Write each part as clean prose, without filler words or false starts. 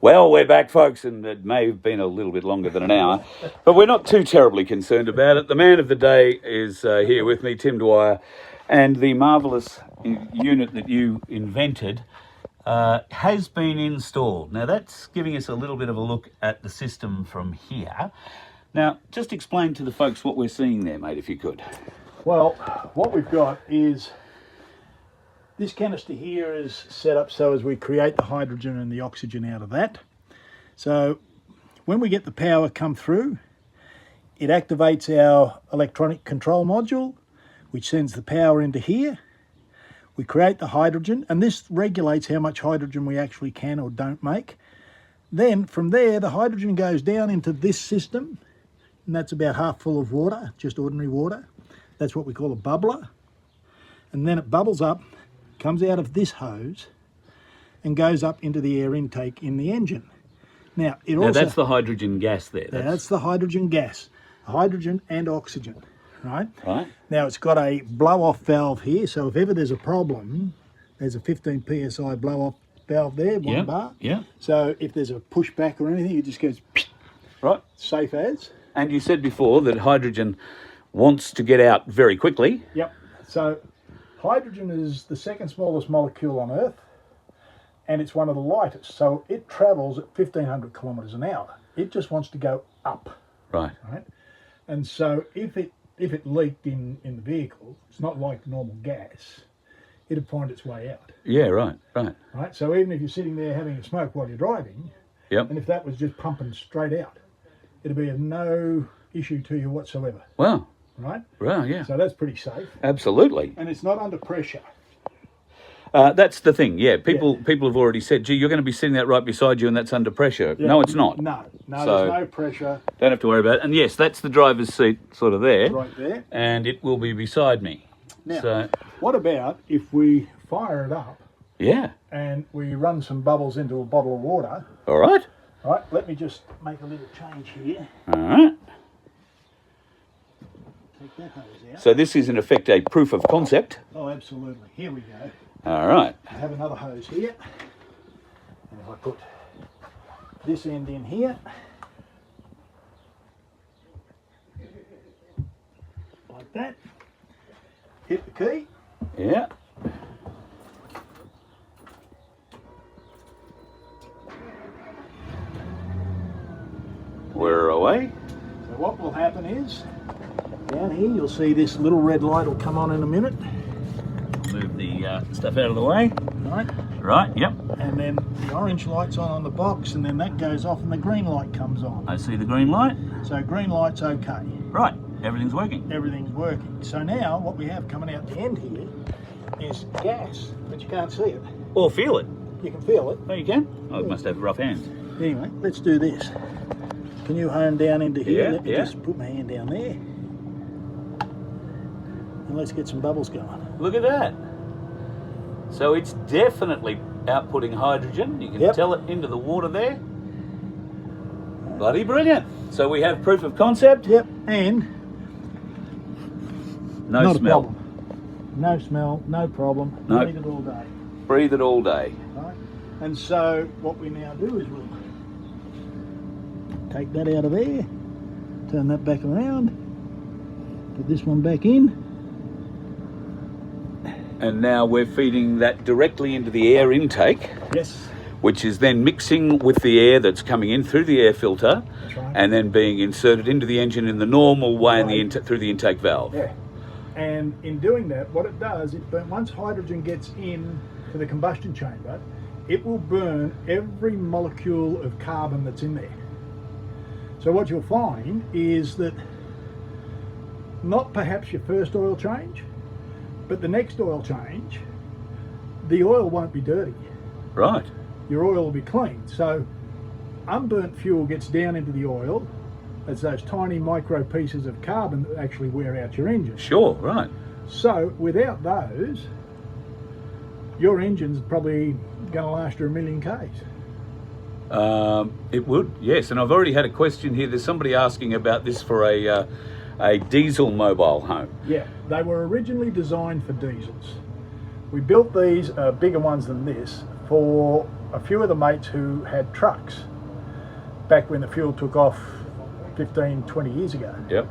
Well, we're back, folks, and it may have been a little bit longer than an hour, but we're not too terribly concerned about it. The man of the day is here with me, Tim Dwyer, and the marvellous unit that you invented has been installed. Now, that's giving us a little bit of a look at the system from here. Now, just explain to the folks what we're seeing there, mate, if you could. Well, what we've got is this canister here is set up so as we create the hydrogen and the oxygen out of that. So when we get the power come through, it activates our electronic control module, which sends the power into here. We create the hydrogen, and this regulates how much hydrogen we actually can or don't make. Then from there, the hydrogen goes down into this system, and that's about half full of water, just ordinary water. That's what we call a bubbler. And then it bubbles up, comes out of this hose and goes up into the air intake in the engine. Now, that's the hydrogen gas there. That's the hydrogen gas, hydrogen and oxygen, right? Right. Now, it's got a blow-off valve here, so if ever there's a problem, there's a 15 psi blow-off valve there, one bar. Yeah. So if there's a pushback or anything, it just goes, right, safe as. And you said before that hydrogen wants to get out very quickly. Yep. So hydrogen is the second smallest molecule on Earth, and it's one of the lightest. So it travels at 1,500 kilometres an hour. It just wants to go up. Right. Right. And so if it leaked in the vehicle, it's not like normal gas. It'd find its way out. Yeah. Right. Right. Right. So even if you're sitting there having a smoke while you're driving, and if that was just pumping straight out, it'd be of no issue to you whatsoever. Wow. Right? Wow, yeah. So that's pretty safe. Absolutely. And it's not under pressure. That's the thing, yeah. People have already said, gee, you're going to be sitting that right beside you and that's under pressure. Yeah. No, it's not. No, so there's no pressure. Don't have to worry about it. And yes, that's the driver's seat sort of there. Right there. And it will be beside me. Now, what about if we fire it up? Yeah. And we run some bubbles into a bottle of water. All right. Right, let me just make a little change here. All right. Take that hose out. So this is in effect a proof of concept. Oh, absolutely. Here we go. All right. I have another hose here. And if I put this end in here, like that, hit the key. Yeah. We're away. So what will happen is, down here you'll see this little red light will come on in a minute. Move the stuff out of the way. Right. Right, yep. And then the orange light's on the box, and then that goes off and the green light comes on. I see the green light. So green light's okay. Right, everything's working. Everything's working. So now what we have coming out the end here is gas, but you can't see it. Or feel it. You can feel it. Oh, you can? Oh, it must have rough hands. Anyway, let's do this. Can you hone down into here? Yeah, Let me just put my hand down there. And let's get some bubbles going. Look at that. So it's definitely outputting hydrogen. You can tell it into the water there. Bloody brilliant. So we have proof of concept. Yep, and no not smell. A problem. No smell, no problem. No. Breathe it all day. Breathe it all day. Right? And so what we now do is we'll take that out of there, turn that back around, put this one back in. And now we're feeding that directly into the air intake. Yes. Which is then mixing with the air that's coming in through the air filter. That's right. And then being inserted into the engine in the normal way in the through the intake valve. Yeah. And in doing that, what it does, once hydrogen gets in to the combustion chamber, it will burn every molecule of carbon that's in there. So what you'll find is that not perhaps your first oil change, but the next oil change, the oil won't be dirty. Right. Your oil will be clean. So unburnt fuel gets down into the oil. It's those tiny micro pieces of carbon that actually wear out your engine. Sure, right. So without those, your engine's probably going to last you 1,000,000 Ks. It would, yes. And I've already had a question here. There's somebody asking about this for a diesel mobile home. Yeah, they were originally designed for diesels. We built these bigger ones than this for a few of the mates who had trucks back when the fuel took off 15, 20 years ago. Yep.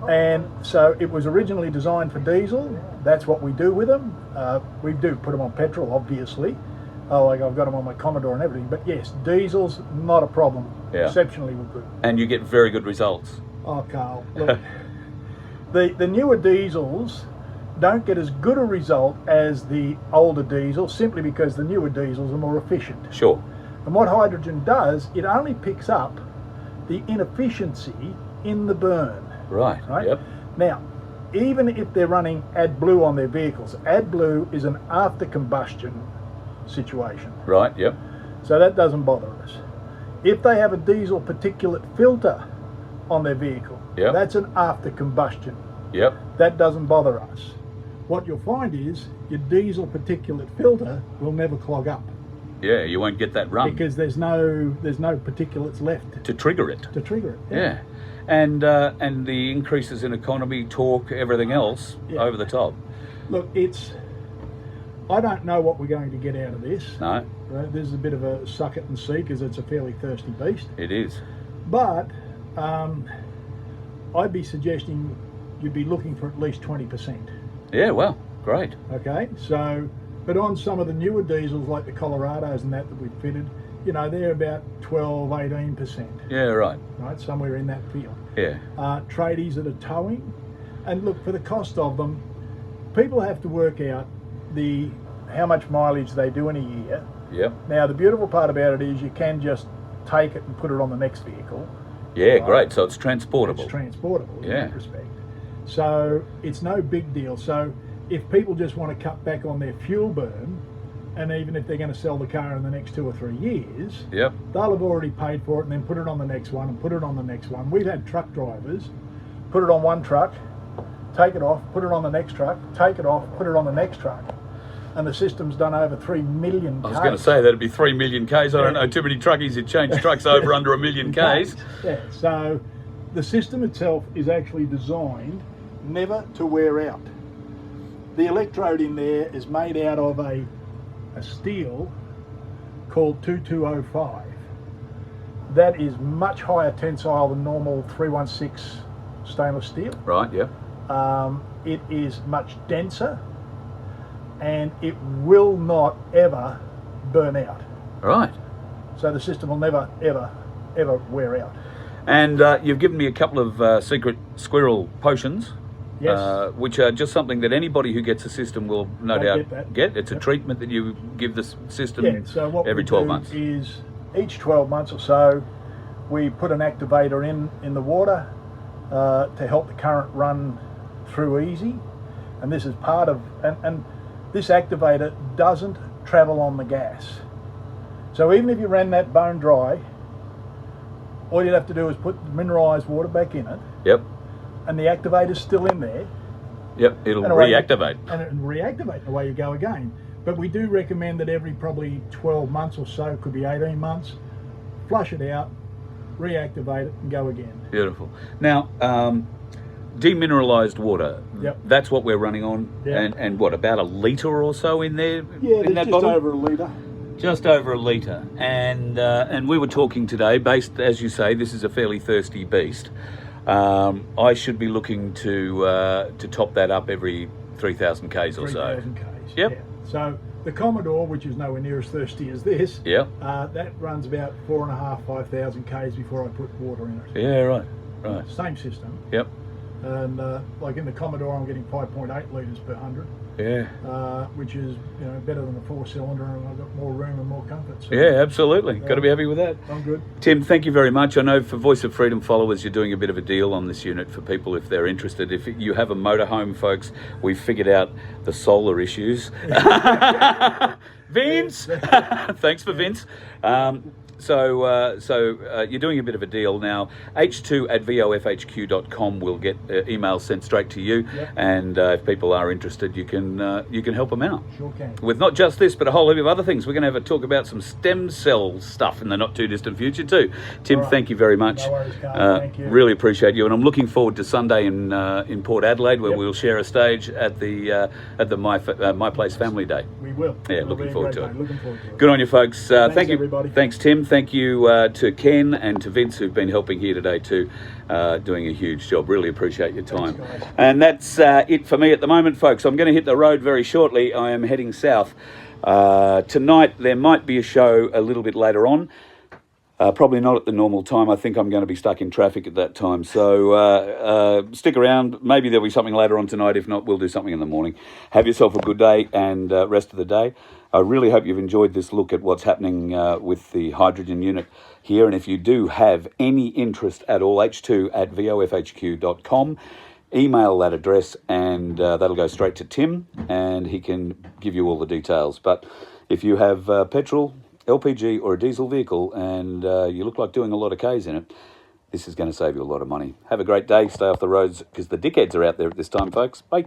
And so it was originally designed for diesel. That's what we do with them. We do put them on petrol, obviously. Like I've got them on my Commodore and everything. But yes, diesel's not a problem. Yeah. Exceptionally good. And you get very good results. Oh, Carl, look, the newer diesels don't get as good a result as the older diesels, simply because the newer diesels are more efficient. Sure. And what hydrogen does, it only picks up the inefficiency in the burn. Right. Right? Yep. Now, even if they're running AdBlue on their vehicles, AdBlue is an after combustion situation. Right. Yep. So that doesn't bother us. If they have a diesel particulate filter on their vehicle, Yep. that's an after combustion. Yep. That doesn't bother us. What you'll find is your diesel particulate filter will never clog up Yeah, you won't get that run because there's no particulates left to trigger it. to trigger it. Yeah. And the increases in economy, torque, everything else Yeah. over the top. Look, I don't know what we're going to get out of this. No, Right? This is a bit of a suck it and see because it's a fairly thirsty beast. it is. But I'd be suggesting you'd be looking for at least 20%. Yeah, well, great. Okay, so, but on some of the newer diesels like the Colorados and that we've fitted, you know, they're about 12, 18%, Yeah, right. right, somewhere in that field. Yeah. Tradies that are towing, and look, for the cost of them, people have to work out how much mileage they do in a year. Yep. Now, the beautiful part about it is you can just take it and put it on the next vehicle. Yeah, Right. great. So it's transportable. It's transportable in Yeah. that respect. So it's no big deal. So if people just want to cut back on their fuel burn, and even if they're going to sell the car in the next 2 or 3 years, Yep. they'll have already paid for it and then put it on the next one and put it on the next one. We've had truck drivers put it on one truck, take it off, put it on the next truck, take it off, put it on the next truck. And the system's done over 3 million I was Ks. going to say that'd be 3 million Ks. I don't Yeah. know too many truckies who change trucks over under 1 million Ks. Yeah, so the system itself is actually designed never to wear out. The electrode in there is made out of a steel called 2205. That is much higher tensile than normal 316 stainless steel. Right, yep. It is much denser and it will not ever burn out. Right. So the system will never, ever, ever wear out. And you've given me a couple of secret squirrel potions. Yes. Which are just something that anybody who gets a system will no They'll doubt get that. It's a treatment that you give the system Yeah, so what every we 12 do months. is each 12 months or so, we put an activator in the water to help the current run through easy. And this is part of, and this activator doesn't travel on the gas. So even if you ran that bone dry, all you'd have to do is put the mineralised water back in it, Yep. and the activator's still in there. Yep. It'll And away you- reactivate. And it will reactivate, and away you go again. But we do recommend that every probably 12 months or so, could be 18 months, flush it out, reactivate it, and go again. Beautiful. Now, demineralized water. Yep. That's what we're running on. Yep. And what, about a litre or so in there? Yeah, in there's that just bottle? over a litre. Just over a litre. And we were talking today, based, as you say, this is a fairly thirsty beast. I should be looking to top that up every 3,000 Ks or so. 3,000 Ks. Yep. Yeah. So the Commodore, which is nowhere near as thirsty as this, Yep. that runs about 4,500, 5,000 Ks before I put water in it. Yeah, right. Right. Same system. Yep. And like in the Commodore, I'm getting 5.8 litres per 100. Yeah. Which is better than a 4-cylinder, and I've got more room and more comfort. So Yeah, absolutely. Got to be happy with that. I'm good. Tim, thank you very much. I know for Voice of Freedom followers, you're doing a bit of a deal on this unit for people if they're interested. If you have a motorhome, folks, we've figured out the solar issues. Vince! Thanks for Vince. So you're doing a bit of a deal now. h2@vofhq.com will get emails sent straight to you, Yep. and if people are interested, you can help them out Sure can. with not just this, but a whole heap of other things. We're going to have a talk about some stem cell stuff in the not too distant future too. Tim, All right. thank you very much. No worries, Carl. Thank you. Really appreciate you, and I'm looking forward to Sunday in Port Adelaide, where Yep. we'll share a stage at the My Place Family Day. We will. Yeah, It'll looking be a forward forward to great it. day. Looking forward to it. Good on you, folks. Thank you, everybody. Thanks, Tim. Thank you to Ken and to Vince, who've been helping here today too, doing a huge job. Really appreciate your time. Thanks, guys. And that's it for me at the moment, folks. I'm going to hit the road very shortly. I am heading south. Tonight there might be a show a little bit later on. Probably not at the normal time. I think I'm going to be stuck in traffic at that time. So stick around. Maybe there'll be something later on tonight. If not, we'll do something in the morning. Have yourself a good day and rest of the day. I really hope you've enjoyed this look at what's happening with the hydrogen unit here. And if you do have any interest at all, h2@vofhq.com. Email that address and that'll go straight to Tim and he can give you all the details. But if you have petrol, LPG or a diesel vehicle and you look like doing a lot of Ks in it, this is going to save you a lot of money. Have a great day. Stay off the roads because the dickheads are out there at this time, folks. Bye.